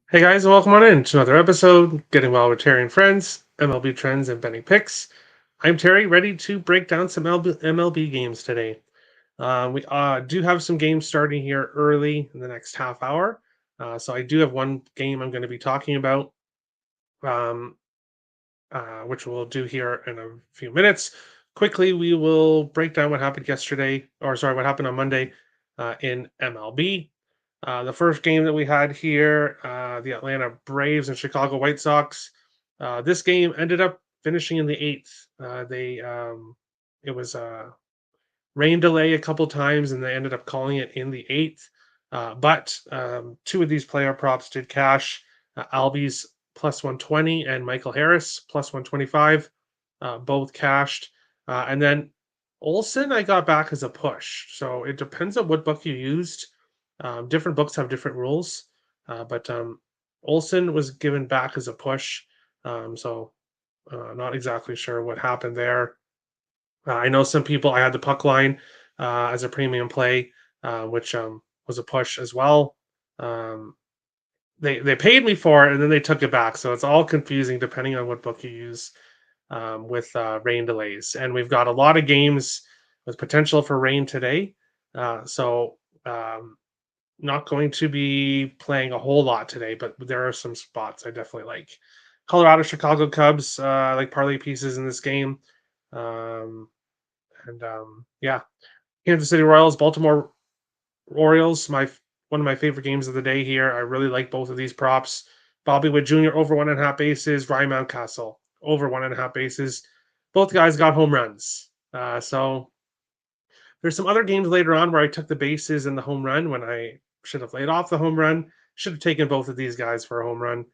Hey guys, welcome on in to another episode, Getting Well with Terry and Friends, MLB Trends and Betting Picks. I'm Terry, ready to break down some MLB games today. We do have some games starting here early in the next half hour. So I do have one game I'm going to be talking about, um, which we'll do here in a few minutes. Quickly, we will break down what happened yesterday, or sorry, what happened on Monday in MLB. The first game that we had here, the Atlanta Braves and Chicago White Sox. This game ended up finishing in the eighth. It was a rain delay a couple times, and they ended up calling it in the eighth. But two of these player props did cash. Albies plus 120 and Michael Harris plus 125, both cashed. And then Olsen, I got back as a push. So it depends on what book you used. Different books have different rules, but Olsen was given back as a push. So not exactly sure what happened there. I know some people, I had the puck line as a premium play, which was a push as well. Um, they paid me for it and then they took it back. So it's all confusing depending on what book you use with rain delays. And we've got a lot of games with potential for rain today. So not going to be playing a whole lot today, but there are some spots I definitely like. Colorado, Chicago Cubs, like parlay pieces in this game. Um, and yeah, Kansas City Royals, Baltimore Orioles, one of my favorite games of the day here. I really like both of these props. Bobby Witt Jr. over 1.5 bases, Ryan Mountcastle over 1.5 bases. Both guys got home runs. So there's some other games later on where I took the bases and the home run when I should have laid off the home run. Should have taken both of these guys for a home run.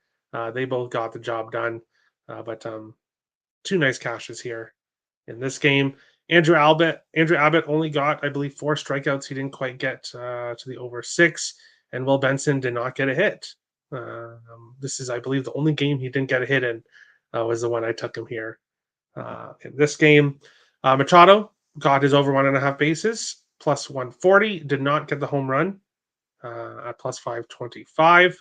They both got the job done. But two nice cashes here in this game. Andrew Abbott only got, I believe, 4 strikeouts. He didn't quite get to the over 6. And Will Benson did not get a hit. This is, I believe, the only game he didn't get a hit in was the one I took him here. In this game, Machado got his over 1.5 bases, plus 140. Did not get the home run at plus 525.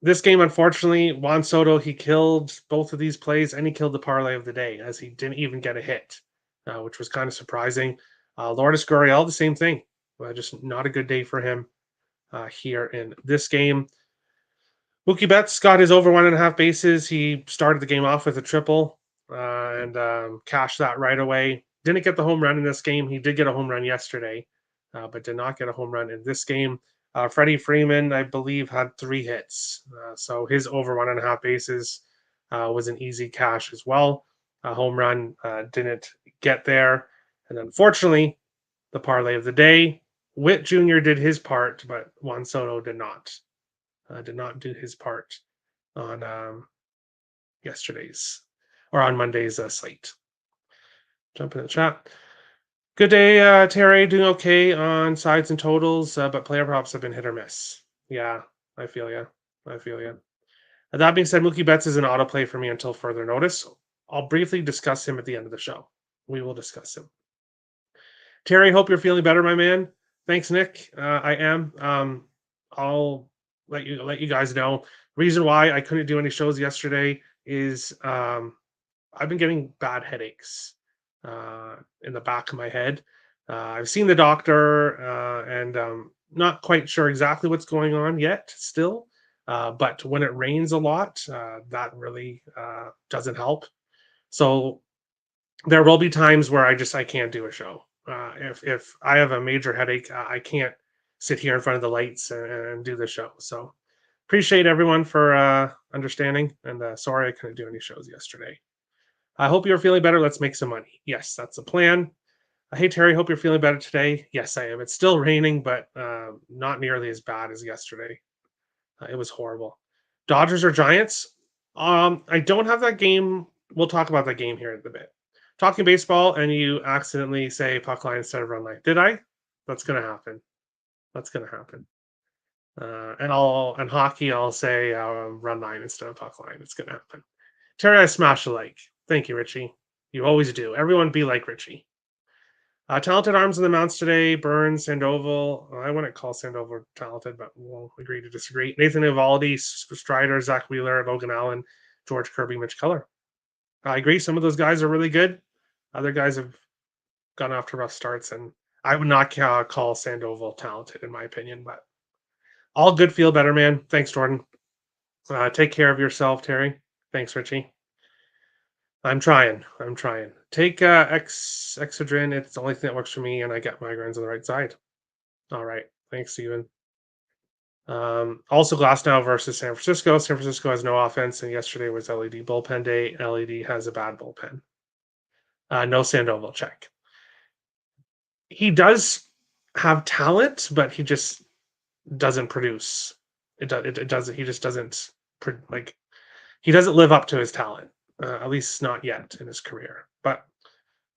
This game, unfortunately, Juan Soto, he killed both of these plays and he killed the parlay of the day as he didn't even get a hit, which was kind of surprising. Lourdes Gurriel, the same thing. Just not a good day for him here in this game. Mookie Betts got his over 1.5 bases. He started the game off with a triple and cashed that right away. Didn't get the home run in this game. He did get a home run yesterday, but did not get a home run in this game. Freddie Freeman, I believe, had 3 hits. So his over 1.5 bases was an easy cash as well. A home run didn't get there. And unfortunately, the parlay of the day, Witt Jr. did his part, but Juan Soto did not. Did not do his part on yesterday's or on Monday's slate. Jump in the chat. Good day, Terry. Doing okay on sides and totals, but player props have been hit or miss. Yeah, I feel you. I feel you. That being said, Mookie Betts is an autoplay for me until further notice. I'll briefly discuss him at the end of the show. We will discuss him. Terry, hope you're feeling better, my man. Thanks, Nick. I am. I'll let you guys know. Reason why I couldn't do any shows yesterday is I've been getting bad headaches in the back of my head. I've seen the doctor and not quite sure exactly what's going on yet still. But when it rains a lot, that really doesn't help. So there will be times where I can't do a show. If I have a major headache, I can't sit here in front of the lights and do the show. So appreciate everyone for understanding, and sorry I couldn't do any shows yesterday. I hope you're feeling better. Let's make some money. Yes, that's the plan. Hey Terry, hope you're feeling better today. Yes, I am. It's still raining, but not nearly as bad as yesterday. It was horrible. Dodgers or Giants? I don't have that game. We'll talk about that game here in a bit. Talking baseball, and you accidentally say puck line instead of run line. Did I? That's gonna happen. That's gonna happen. And hockey, I'll say run line instead of puck line. It's gonna happen. Terry, I smash a like. Thank you, Richie. You always do. Everyone be like Richie. Talented arms in the mounts today. Burns, Sandoval. I wouldn't call Sandoval talented, but we'll agree to disagree. Nathan Eovaldi, Strider, Zach Wheeler, Logan Allen, George Kirby, Mitch Keller. I agree. Some of those guys are really good. Other guys have gone off to rough starts, and I would not call Sandoval talented, in my opinion. But all good, feel better, man. Thanks, Jordan. Take care of yourself, Terry. Thanks, Richie. I'm trying. I'm trying. Take Excedrin. It's the only thing that works for me, and I get migraines on the right side. All right. Thanks, Steven. Also, Glass now versus San Francisco. San Francisco has no offense, and yesterday was LED bullpen day. LED has a bad bullpen. No Sandoval check. He does have talent, but he just doesn't produce. It doesn't. He just doesn't like. He doesn't live up to his talent. At least not yet in his career. But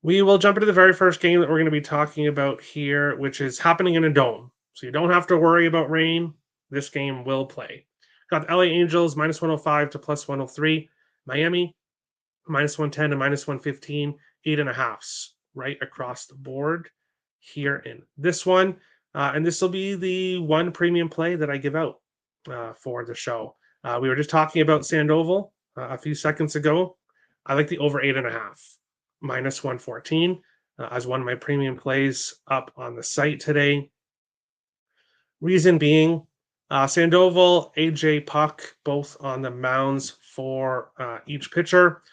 we will jump into the very first game that we're going to be talking about here, which is happening in a dome. So you don't have to worry about rain. This game will play. Got the LA Angels minus 105 to plus 103. Miami minus 110 to minus 115. 8.5s right across the board here in this one. And this will be the one premium play that I give out for the show. We were just talking about Sandoval a few seconds ago. I like the over 8.5 minus 114 as one of my premium plays up on the site today. Reason being, Sandoval, AJ Puck, both on the mounds for each pitcher.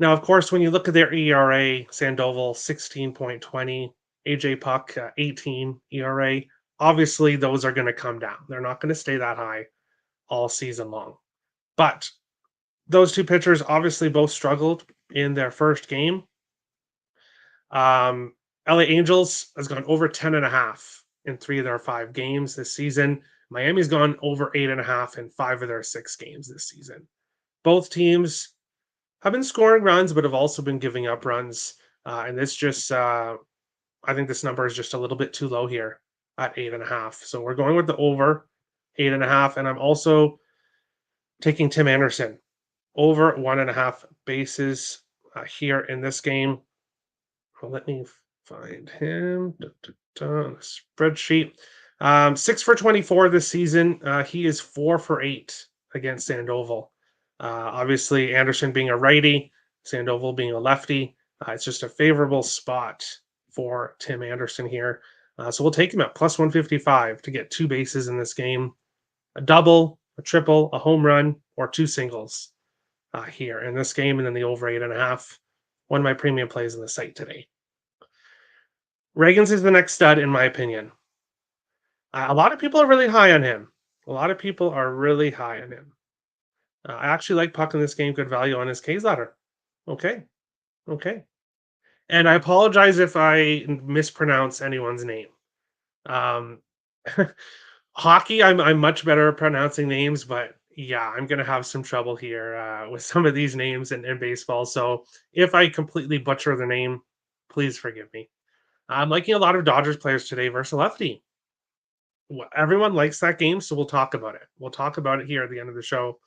Now, of course, when you look at their ERA, Sandoval 16.20, AJ Puck 18 ERA. Obviously, those are going to come down. They're not going to stay that high all season long. But those two pitchers obviously both struggled in their first game. LA Angels has gone over 10.5 in 3 of their 5 games this season. Miami's gone over 8.5 in 5 of their 6 games this season. Both teams have been scoring runs, but have also been giving up runs. And this just, I think this number is just a little bit too low here at 8.5. So we're going with the over 8.5. And I'm also taking Tim Anderson over 1.5 bases here in this game. Well, let me find him on the spreadsheet. 6 for 24 this season. He is 4 for 8 against Sandoval. Obviously, Anderson being a righty, Sandoval being a lefty. It's just a favorable spot for Tim Anderson here. So we'll take him at plus 155 to get 2 bases in this game. A double, a triple, a home run, or 2 singles here in this game, and then the over 8.5. One of my premium plays on the site today. Reagans is the next stud, in my opinion. A lot of people are really high on him. A lot of people are really high on him. I actually like Puck in this game. Good value on his K's ladder. Okay. And I apologize if I mispronounce anyone's name. Um, hockey, I'm much better at pronouncing names, but yeah, I'm gonna have some trouble here with some of these names in baseball. So if I completely butcher the name, please forgive me. I'm liking a lot of Dodgers players today versus lefty. Everyone likes that game, so we'll talk about it. We'll talk about it here at the end of the show.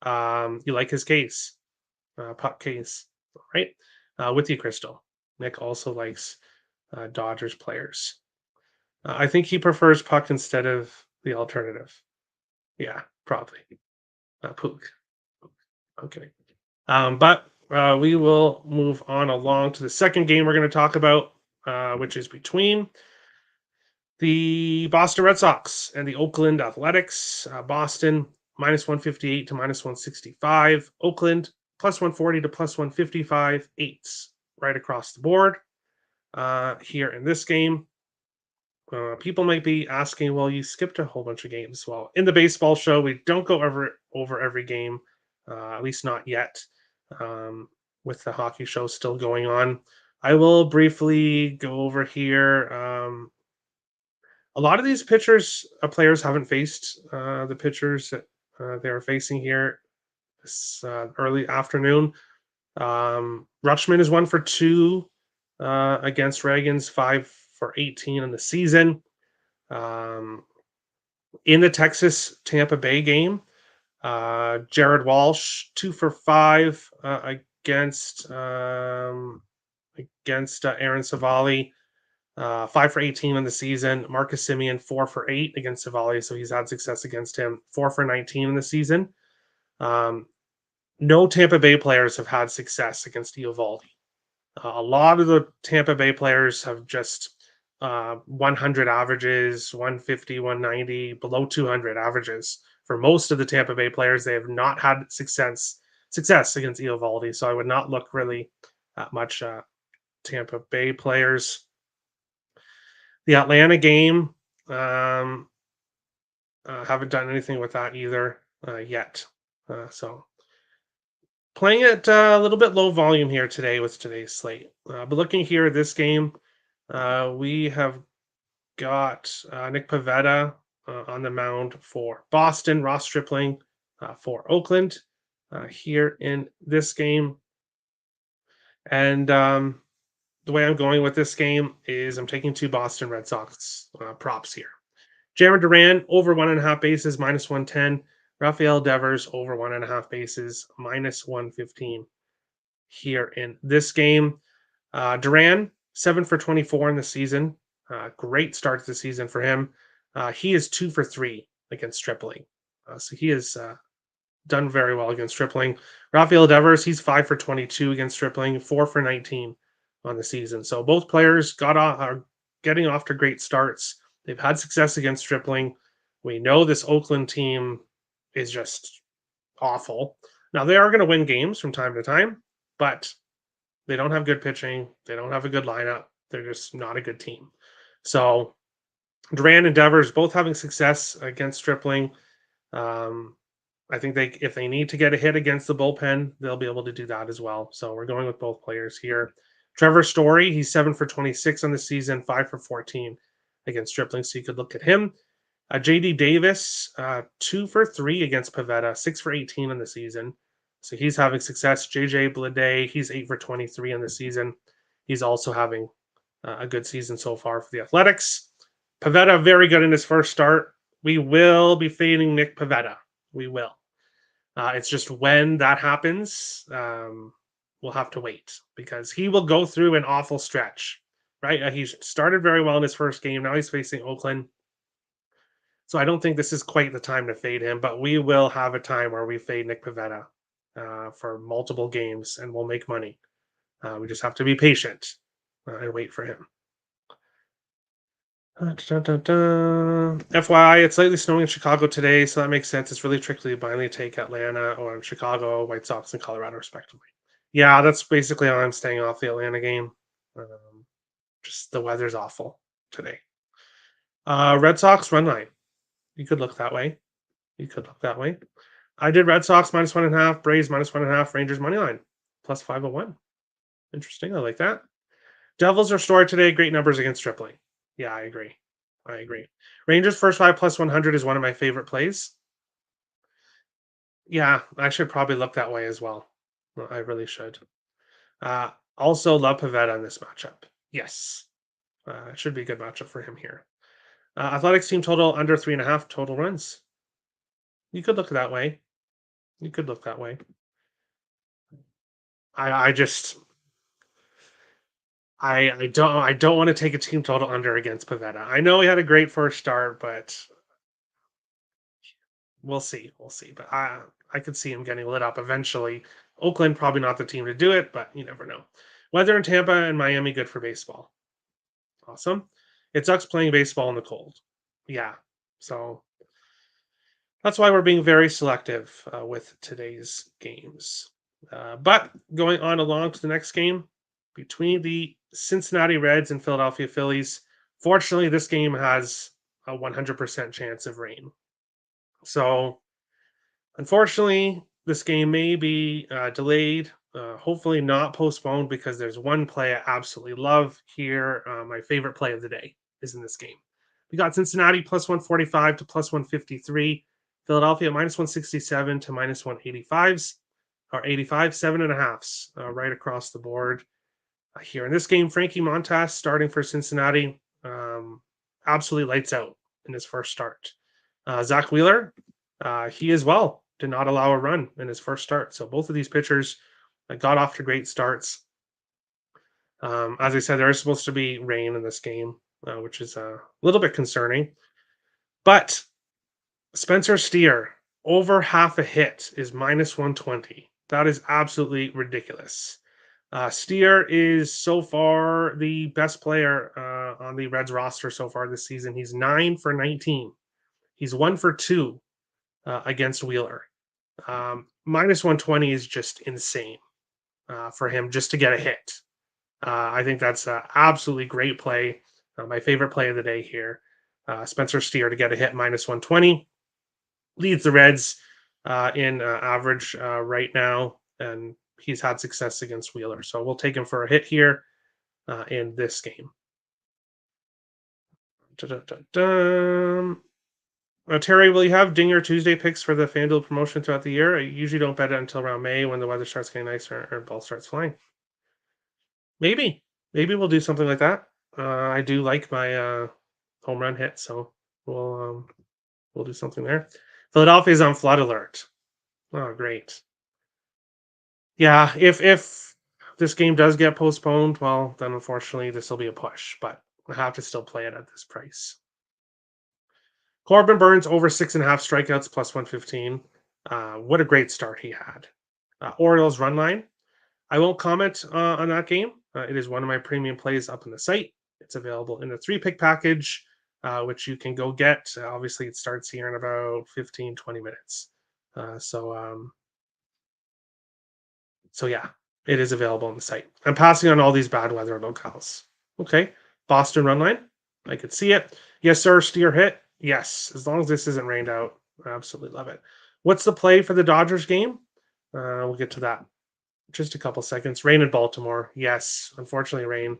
You like his case, Puck case, right? With you, Crystal. Nick also likes Dodgers players. I think he prefers Puck instead of the alternative. Yeah, probably. Puck. Okay. But we will move on along to the second game we're going to talk about, which is between the Boston Red Sox and the Oakland Athletics. Boston minus 158 to minus 165. Oakland plus 140 to plus 155. 8s right across the board here in this game. People might be asking, well, you skipped a whole bunch of games. Well, in the baseball show, we don't go over every game, at least not yet, with the hockey show still going on. I will briefly go over here. A lot of these players haven't faced the pitchers that they are facing here this early afternoon. Rutschman is 1 for 2 against Reagan's 5 for 18 in the season. Um, in the Texas Tampa Bay game, Jared Walsh 2 for 5 against Aaron Savali. 5 for 18 in the season. Marcus Simeon 4 for 8 against Savali, so he's had success against him. 4 for 19 in the season. Um, no Tampa Bay players have had success against Eovaldi. A lot of the Tampa Bay players have just 100 averages, 150, 190, below 200 averages. For most of the Tampa Bay players, they have not had success against Eovaldi. So I would not look really at much Tampa Bay players. The Atlanta game, haven't done anything with that either yet. So playing it a little bit low volume here today with today's slate. But looking here at this game, we have got Nick Pivetta on the mound for Boston, Ross Stripling for Oakland here in this game. And the way I'm going with this game is I'm taking 2 Boston Red Sox props here. Jared Duran over 1.5 bases, -110. Rafael Devers over 1.5 bases, -115 here in this game. Duran, 7 for 24 in the season. Great start to the season for him. He is 2 for 3 against Stripling. So he has done very well against Stripling. Rafael Devers, he's 5 for 22 against Stripling, 4 for 19 on the season. So both players are getting off to great starts. They've had success against Stripling. We know this Oakland team is just awful. Now they are going to win games from time to time, but they don't have good pitching. They don't have a good lineup. They're just not a good team. So Duran and Devers both having success against Stripling. I think if they need to get a hit against the bullpen, they'll be able to do that as well. So we're going with both players here. Trevor Story, he's 7 for 26 on the season, 5 for 14 against Stripling. So you could look at him. JD Davis, 2 for 3 against Pivetta, 6 for 18 in the season. So he's having success. JJ Bleday, he's 8 for 23 in the season. He's also having a good season so far for the Athletics. Pivetta, very good in his first start. We will be fading Nick Pivetta. We will. It's just when that happens, we'll have to wait because he will go through an awful stretch, right? He started very well in his first game. Now he's facing Oakland. So I don't think this is quite the time to fade him, but we will have a time where we fade Nick Pivetta for multiple games and we'll make money. We just have to be patient and wait for him. FYI, it's slightly snowing in Chicago today, so that makes sense. It's really tricky to blindly take Atlanta or Chicago, White Sox, and Colorado, respectively. Yeah, that's basically how I'm staying off the Atlanta game. Just the weather's awful today. Red Sox run line. You could look that way. I did Red Sox -1.5, Braves -1.5, Rangers money line +501. Interesting. I like that. Devils are stored today. Great numbers against Stripling. Yeah, I agree. Rangers first 5 +100 is one of my favorite plays. Yeah, I should probably look that way as well. I really should. Also love Pivetta in this matchup. Yes. It should be a good matchup for him here. Athletics team total under 3.5 total runs. You could look that way. I just I don't want to take a team total under against Pivetta. I know he had a great first start, but we'll see. But I could see him getting lit up eventually. Oakland probably not the team to do it, but you never know. Weather in Tampa and Miami good for baseball. Awesome. It sucks playing baseball in the cold. Yeah. So that's why we're being very selective with today's games. But going on along to the next game between the Cincinnati Reds and Philadelphia Phillies. Fortunately, this game has a 100% chance of rain. So, unfortunately, this game may be delayed Hopefully not postponed because there's one play I absolutely love here. My favorite play of the day is in this game. We got Cincinnati plus 145 to plus 153. Philadelphia minus 167 to minus 185s or 85, 7.5s right across the board. Here in this game, Frankie Montas starting for Cincinnati. Absolutely lights out in his first start. Zach Wheeler, he as well did not allow a run in his first start. So both of these pitchers got off to great starts. As I said, there is supposed to be rain in this game, which is a little bit concerning. But Spencer Steer, over half a hit, is minus 120. That is absolutely ridiculous. Steer is so far the best player on the Reds roster so far this season. He's 9 for 19. He's 1 for 2 against Wheeler. Minus 120 is just insane for him just to get a hit. I think that's an absolutely great play. My favorite play of the day here. Spencer Steer to get a hit minus 120. Leads the Reds in average right now, and he's had success against Wheeler. So we'll take him for a hit here in this game. Terry, will you have Dinger Tuesday picks for the FanDuel promotion throughout the year? I usually don't bet it until around May when the weather starts getting nicer and ball starts flying. Maybe we'll do something like that. I do like my home run hit, so we'll do something there. Philadelphia's on flood alert. Oh, great. Yeah, if this game does get postponed, well, then unfortunately this will be a push, but I have to still play it at this price. Corbin Burns over 6.5 strikeouts plus 115. What a great start he had. Orioles run line. I won't comment on that game. It is one of my premium plays up on the site. It's available in the 3-pick package, which you can go get. Obviously, it starts here in about 15, 20 minutes. So yeah, it is available on the site. I'm passing on all these bad weather locales. Okay, Boston run line. I could see it. Yes, sir. Steer hit. Yes, as long as this isn't rained out. I absolutely love it. What's the play for the Dodgers game? We'll get to that. Just a couple seconds. Rain in Baltimore. Yes, unfortunately, rain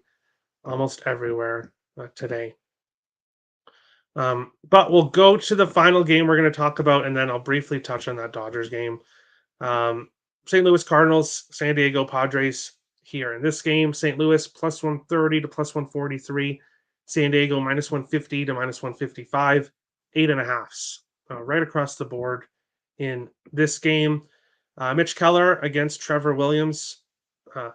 almost everywhere today. But we'll go to the final game we're going to talk about, and then I'll briefly touch on that Dodgers game. St. Louis Cardinals, San Diego Padres here in this game. St. Louis plus 130 to plus 143. San Diego minus 150 to minus 155. 8.5s right across the board in this game. Mitch Keller against Trevor Williams.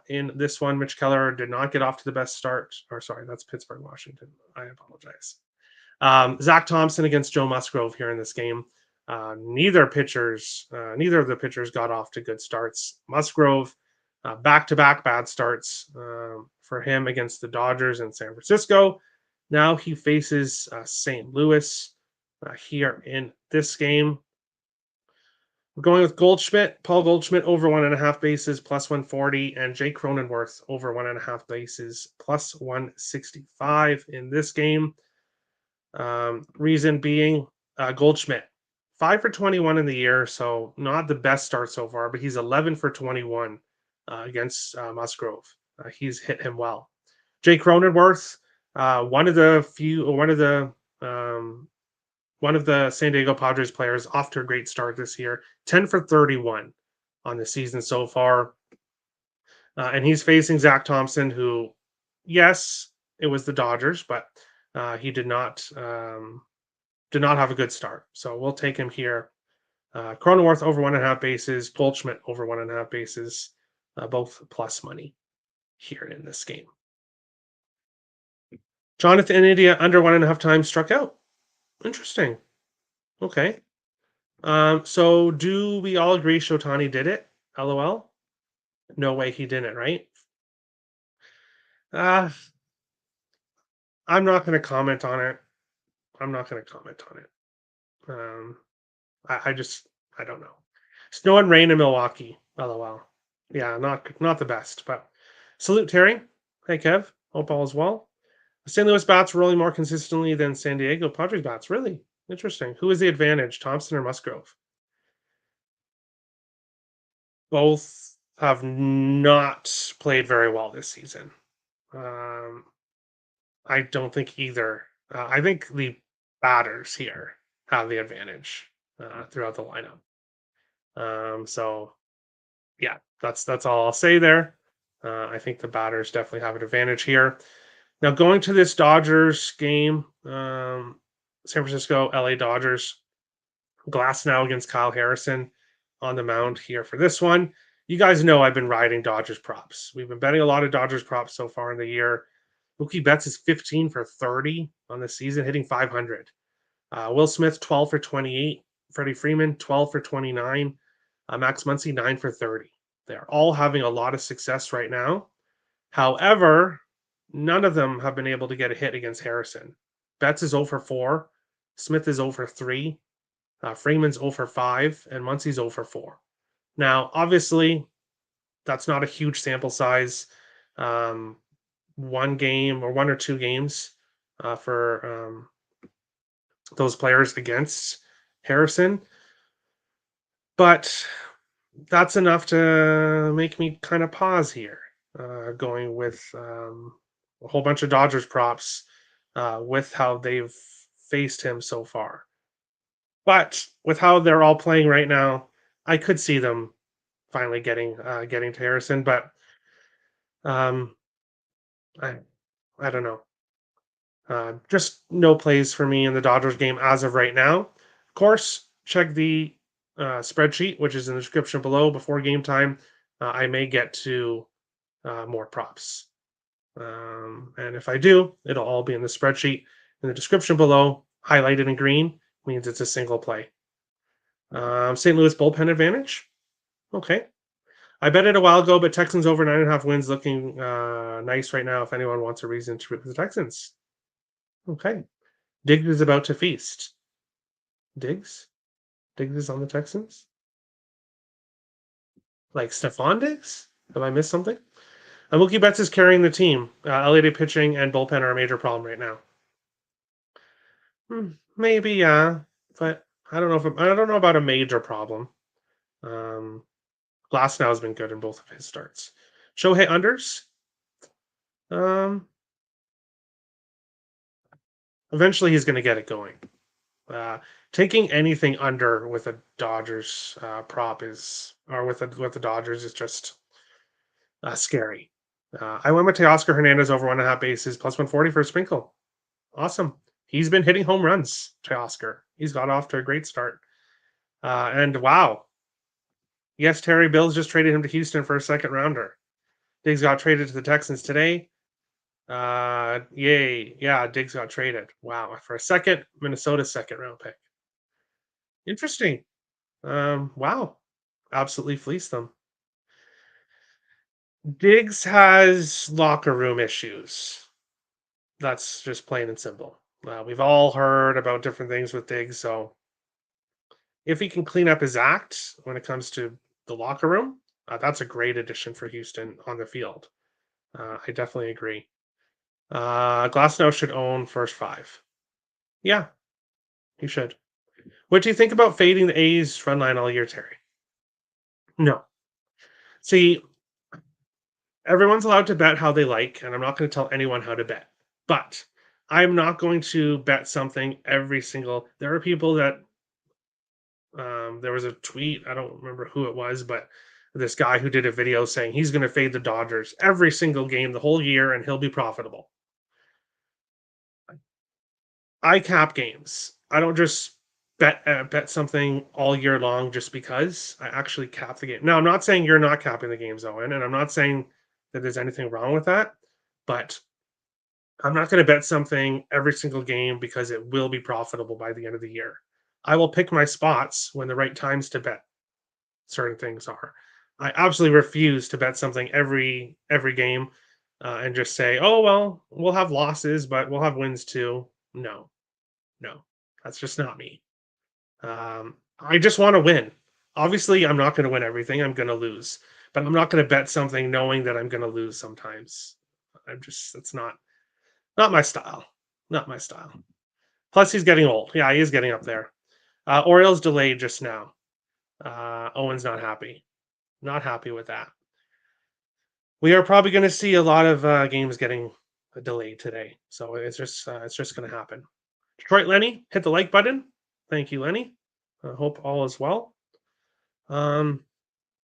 In this one, Mitch Keller did not get off to the best start. Or sorry, that's Pittsburgh, Washington. I apologize. Zach Thompson against Joe Musgrove here in this game. Neither of the pitchers got off to good starts. Musgrove, back-to-back bad starts for him against the Dodgers and San Francisco. Now he faces St. Louis here in this game. We're going with Paul Goldschmidt over 1.5 bases plus 140, and Jake Cronenworth over 1.5 bases plus 165 in this game. Reason being, Goldschmidt 5 for 21 in the year, so not the best start so far, but he's 11 for 21 against Musgrove. He's hit him well. Jake Cronenworth, one of the San Diego Padres players off to a great start this year, 10 for 31 on the season so far. And he's facing Zach Thompson, who, yes, it was the Dodgers, but he did not have a good start. So we'll take him here. Cronenworth over 1.5 bases, Goldschmidt over 1.5 bases, both plus money here in this game. Jonathan India under 1.5 times struck out. Interesting. Okay. So do we all agree Shotani did it? LOL. No way he didn't, right? I'm not going to comment on it. I don't know. Snow and rain in Milwaukee. LOL. Yeah, not the best, but salute Terry. Hey Kev. Hope all is well. St. Louis bats rolling more consistently than San Diego Padres bats. Really interesting. Who is the advantage, Thompson or Musgrove? Both have not played very well this season. Um, I don't think either. I think the batters here have the advantage throughout the lineup. So yeah, that's all I'll say there. I think the batters definitely have an advantage here. Now going to this Dodgers game, San Francisco, LA Dodgers, Glass now against Kyle Harrison on the mound here for this one. You guys know I've been riding Dodgers props. We've been betting a lot of Dodgers props so far in the year. Mookie Betts is 15 for 30 on the season, hitting 500. Will Smith, 12 for 28. Freddie Freeman, 12 for 29. Max Muncy, 9 for 30. They're all having a lot of success right now. However, none of them have been able to get a hit against Harrison. Betts is 0 for 4. Smith is 0 for 3. Freeman's 0 for 5. And Muncy's 0 for 4. Now, obviously, that's not a huge sample size. One game or one or two games for those players against Harrison. But that's enough to make me kind of pause here, going with a whole bunch of Dodgers props with how they've faced him so far. But with how they're all playing right now, I could see them finally getting to Harrison. But um, I I don't know. Just no plays for me in the Dodgers game as of right now. Of course, check the spreadsheet, which is in the description below before game time. I may get to more props. And if I do, it'll all be in the spreadsheet in the description below, highlighted in green, means it's a single play. St. Louis bullpen advantage. Okay. I bet it a while ago, but Texans over 9.5 wins looking nice right now if anyone wants a reason to root for the Texans. Okay. Diggs is about to feast. Diggs? Diggs is on the Texans? Like Stephon Diggs? Have I missed something? Mookie Betts is carrying the team. LA pitching and bullpen are a major problem right now. Maybe, yeah, but I don't know about a major problem. Glass now has been good in both of his starts. Shohei unders. Um, Eventually he's going to get it going. Uh, Taking anything under with a Dodgers prop is, or with the Dodgers is just scary. I went with Teoscar Hernandez over 1.5 bases plus 140 for a sprinkle. Awesome. He's been hitting home runs, Teoscar. He's got off to a great start. And wow. Yes, Terry Bills just traded him to Houston for a second rounder. Diggs got traded to the Texans today. Yay. Yeah, Diggs got traded. Wow. For a second, Minnesota's second round pick. Interesting. Wow. Absolutely fleeced them. Diggs has locker room issues. That's just plain and simple. We've all heard about different things with Diggs, so if he can clean up his act when it comes to the locker room, that's a great addition for Houston on the field. I definitely agree. Glasnow should own first five. Yeah, he should. What do you think about fading the A's run line all year, Terry? No. See, everyone's allowed to bet how they like, and I'm not going to tell anyone how to bet. But I'm not going to bet something every single. There are people that there was a tweet. I don't remember who it was, but this guy who did a video saying he's going to fade the Dodgers every single game the whole year, and he'll be profitable. I cap games. I don't just bet something all year long just because. I actually cap the game. Now, I'm not saying you're not capping the games, Owen, and I'm not saying that there's anything wrong with that, but I'm not going to bet something every single game because it will be profitable by the end of the year. I will pick my spots when the right times to bet certain things are. I absolutely refuse to bet something every game and just say, "Oh well, we'll have losses, but we'll have wins too." No, no, that's just not me. I just want to win. Obviously, I'm not going to win everything. I'm going to lose, but I'm not going to bet something knowing that I'm going to lose sometimes. I'm just that's not my style. Not my style. Plus, he's getting old. Yeah, he is getting up there. Orioles delayed just now. Owen's not happy. Not happy with that. We are probably going to see a lot of games getting delayed today, so it's just going to happen. Detroit Lenny, hit the like button. Thank you, Lenny. I hope all is well. Um,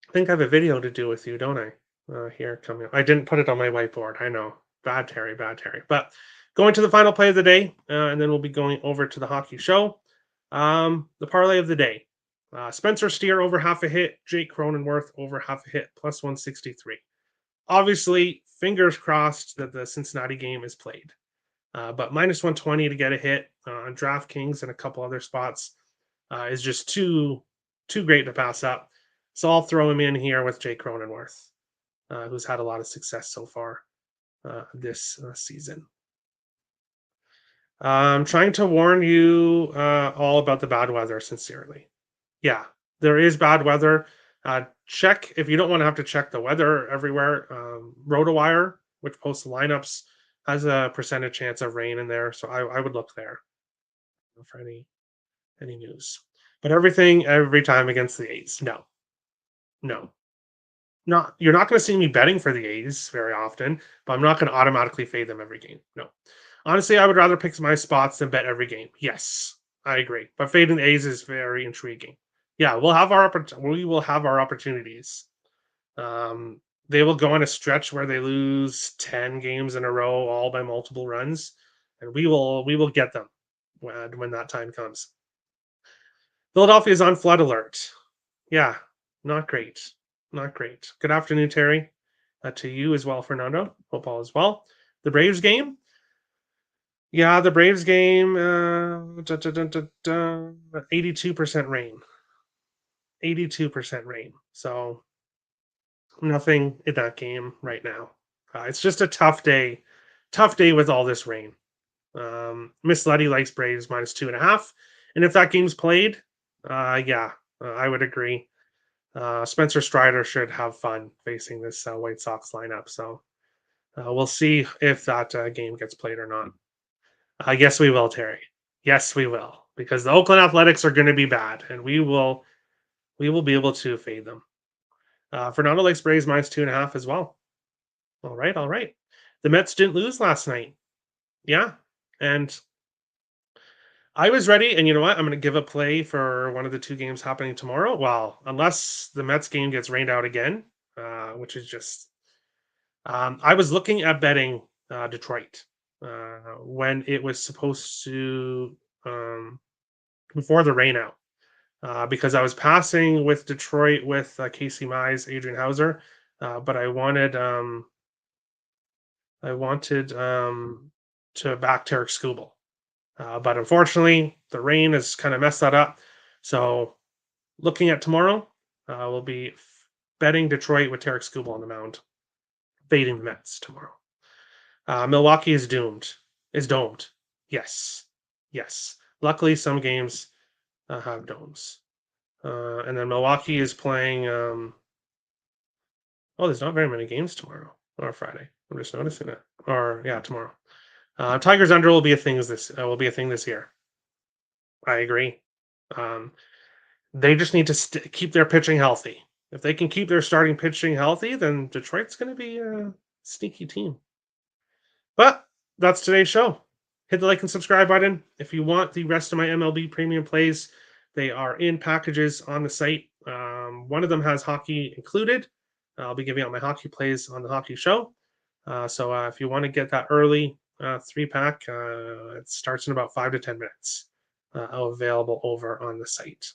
I think I have a video to do with you, don't I? Here coming up. I didn't put it on my whiteboard. I know. Bad Terry, bad Terry. But going to the final play of the day, and then we'll be going over to the hockey show. The parlay of the day. Spencer Steer over half a hit. Jake Cronenworth over half a hit, plus 163. Obviously, fingers crossed that the Cincinnati game is played. But minus 120 to get a hit on DraftKings and a couple other spots is just too great to pass up. So I'll throw him in here with Jake Cronenworth, who's had a lot of success so far this season. I'm trying to warn you all about the bad weather, sincerely. Yeah, there is bad weather. Check if you don't want to have to check the weather everywhere. RotoWire, which posts the lineups, has a percentage chance of rain in there, so I would look there for any news. But everything every time against the A's, no, no, not you're not going to see me betting for the A's very often, but I'm not going to automatically fade them every game. No, honestly, I would rather pick my spots than bet every game. Yes, I agree, but fading the A's is very intriguing. Yeah, we will have our opportunities. Um, they will go on a stretch where they lose 10 games in a row, all by multiple runs, and we will get them when that time comes. Philadelphia is on flood alert. Yeah, not great. Not great. Good afternoon, Terry. To you as well, Fernando. Hope all is well. The Braves game. Yeah, the Braves game. 82% rain. 82% rain. So nothing in that game right now. It's just a tough day. Tough day with all this rain. Miss Letty likes Braves minus 2.5. And if that game's played, yeah, I would agree. Spencer Strider should have fun facing this White Sox lineup. So we'll see if that game gets played or not. Yes, we will, Terry. Yes, we will, because the Oakland Athletics are going to be bad, and we will be able to fade them. Fernando likes Braves minus 2.5 as well. All right, all right. The Mets didn't lose last night. Yeah, and I was ready, and you know what? I'm going to give a play for one of the two games happening tomorrow. Well, unless the Mets game gets rained out again, which is just. I was looking at betting Detroit when it was supposed to before the rain out because I was passing with Detroit with Casey Mize, Adrian Hauser, but I wanted to back Tarek Skubal. But unfortunately, the rain has kind of messed that up. So looking at tomorrow, we'll be betting Detroit with Tarek Skubal on the mound, fading the Mets tomorrow. Milwaukee is doomed. Is domed. Yes. Yes. Luckily, some games have domes. And then Milwaukee is playing. There's not very many games tomorrow or Friday. I'm just noticing that. Or yeah, tomorrow. Tigers under will be a thing this year. I agree. Um, they just need to keep their pitching healthy. If they can keep their starting pitching healthy, then Detroit's going to be a sneaky team. But that's today's show. Hit the like and subscribe button. If you want the rest of my MLB premium plays, they are in packages on the site. One of them has hockey included. I'll be giving out my hockey plays on the hockey show. So if you want to get that early 3-pack, it starts in about 5 to 10 minutes. Available over on the site.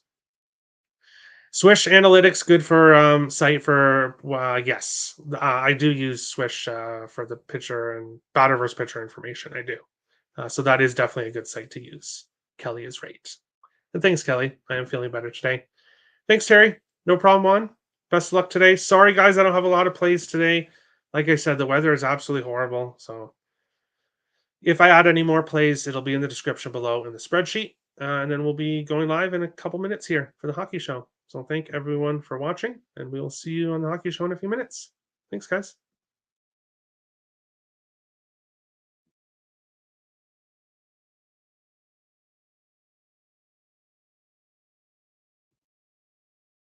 Swish Analytics, good for site for yes. I do use Swish for the pitcher and batter versus pitcher information. I do. So that is definitely a good site to use. Kelly is right. And thanks, Kelly. I am feeling better today. Thanks, Terry. No problem, Juan. Best of luck today. Sorry, guys, I don't have a lot of plays today. Like I said, the weather is absolutely horrible. So if I add any more plays, it'll be in the description below in the spreadsheet. And then we'll be going live in a couple minutes here for the hockey show. So thank everyone for watching, and we will see you on the hockey show in a few minutes. Thanks, guys.